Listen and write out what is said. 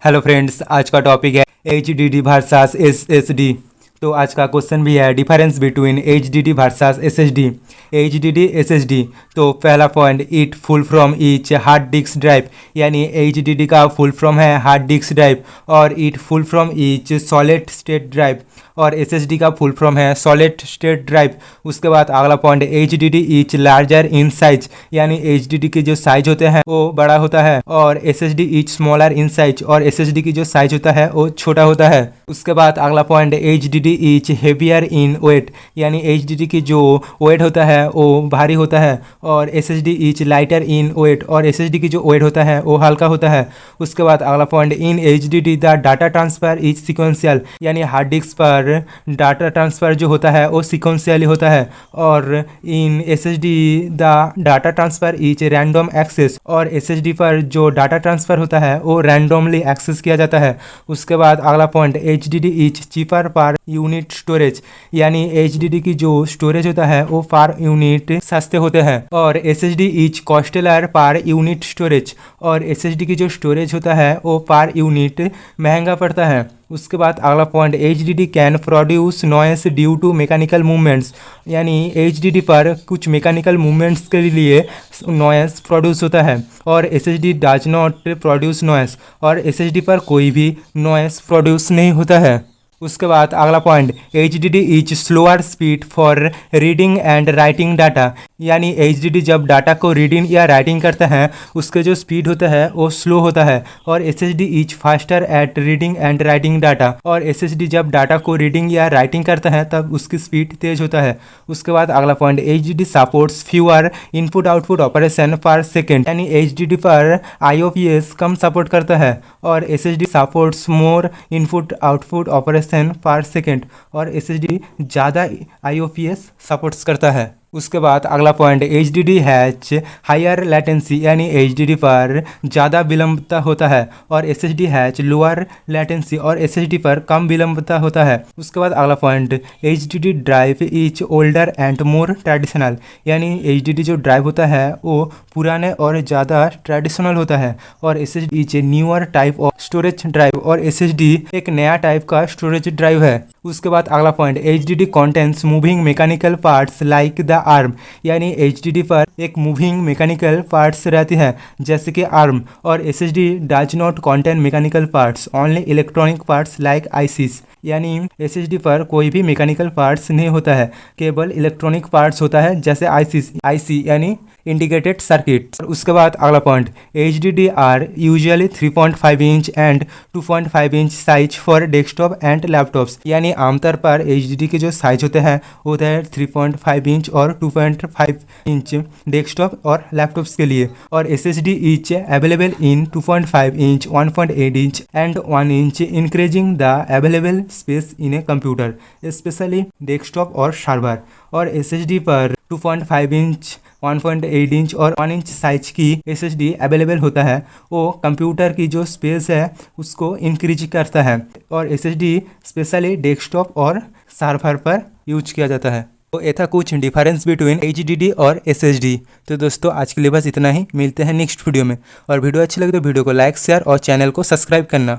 Hello friends, आज का topic है HDD वर्सेस SSD। तो आज का क्वेश्चन भी है difference between HDD versus SSD। HDD SSD, तो पहला point, it full from each hard disk drive, यानी HDD का फुल फ्रॉम है हार्ड डिस्क ड्राइव और it full from each solid state drive, और SSD का फुल फ्रॉम है solid state drive. उसके बाद अगला point, HDD etch larger in size, यानी HDD के जो साइज होते हैं वो बड़ा होता है और SSD etch smaller in size, और SSD की जो साइज होता है वो छोटा होता है। उसके बाद अगला पॉइंट, HDD इच हेवियर इन वेट, यानी HDD की जो वेट होता है वो भारी होता है और SSD each lighter in weight, और SSD की जो वेट होता है वो हल्का होता है। उसके बाद अगला point, in HDD the data transfer is sequential, यानी हार्ड डिस्क पर डाटा ट्रांसफ़र जो होता है वो सिक्वेंशियली होता है, और in SSD the data transfer is random access, और SSD पर जो डाटा ट्रांसफ़र होता है वो रैंडमली एक्सेस किया जाता है। उसके बाद अगला point, HDD is cheaper per unit storage, यानी HDD की जो स्टोरेज होता है वो पर यूनिट सस्ते होते हैं, और SSD is कॉस्टलर per unit storage, और SSD की जो स्टोरेज होता है वो पर यूनिट महंगा पड़ता है। उसके बाद अगला point, HDD can produce noise due to mechanical movements, यानी HDD पर कुछ मैकेनिकल मूवमेंट्स के लिए नॉइस प्रोड्यूस होता है, और SSD does not produce noise, और SSD पर कोई भी नॉइस प्रोड्यूस नहीं होता है। उसके बाद अगला point, HDD is slower speed for reading and writing data, यानी HDD जब डाटा को रीडिंग या राइटिंग करता है उसके जो स्पीड होता है वो स्लो होता है, और SSD is faster at reading and writing data, और SSD जब डाटा को रीडिंग या राइटिंग करता है तब उसकी स्पीड तेज होता है। उसके बाद अगला point, HDD supports fewer input output operation per second, यानी HDD पर IOPS कम सपोर्ट करता है, और SSD supports more input output operation per second, और SSD ज़्यादा IOPS सपोर्ट्स करता है। उसके बाद अगला point, HDD has higher latency, यानी HDD पर ज़्यादा विलंबता होता है, और SSD हैच लोअर लेटेंसी, और SSD पर कम विलंबता होता है। उसके बाद अगला point, HDD drive is older and more traditional, यानी HDD जो ड्राइव होता है वो पुराने और ज़्यादा ट्रेडिशनल होता है, और SSD is a newer type of storage drive, और SSD एक नया टाइप का स्टोरेज ड्राइव है। उसके बाद अगला point, HDD contents moving mechanical parts like the arm, यानी HDD पर एक मूविंग मैकेनिकल पार्ट्स रहती है जैसे कि आर्म, और SSD does not contain mechanical parts, only electronic parts like ICs, यानी SSD पर कोई भी मैकेनिकल पार्ट्स नहीं होता है, केवल इलेक्ट्रॉनिक पार्ट्स होता है जैसे IC यानी इंटीग्रेटेड सर्किट। उसके बाद अगला point, HDD are usually 3.5 inch and 2.5 inch size for desktop and laptops, यानी आमतौर पर HDD के जो साइज होते हैं वो होता है 3.5 इंच और 2.5 इंच डेस्कटॉप और लैपटॉप्स के लिए, और SSD is available in 2.5 inch, 1.8 inch and 1 inch, increasing the available space in a computer specially desktop और सर्वर, और SSD पर 2.5 इंच, 1.8 इंच और 1 इंच साइज की SSD अवेलेबल होता है, वो कंप्यूटर की जो स्पेस है उसको इंक्रीज करता है, और SSD स्पेशली डेस्कटॉप और सर्वर पर यूज किया जाता है। तो ये था कुछ डिफरेंस बिटवीन HDD और SSD। तो दोस्तों आज के लिए बस इतना ही, मिलते हैं नेक्स्ट वीडियो में, और वीडियो अच्छी लगे तो वीडियो को लाइक शेयर और चैनल को सब्सक्राइब करना।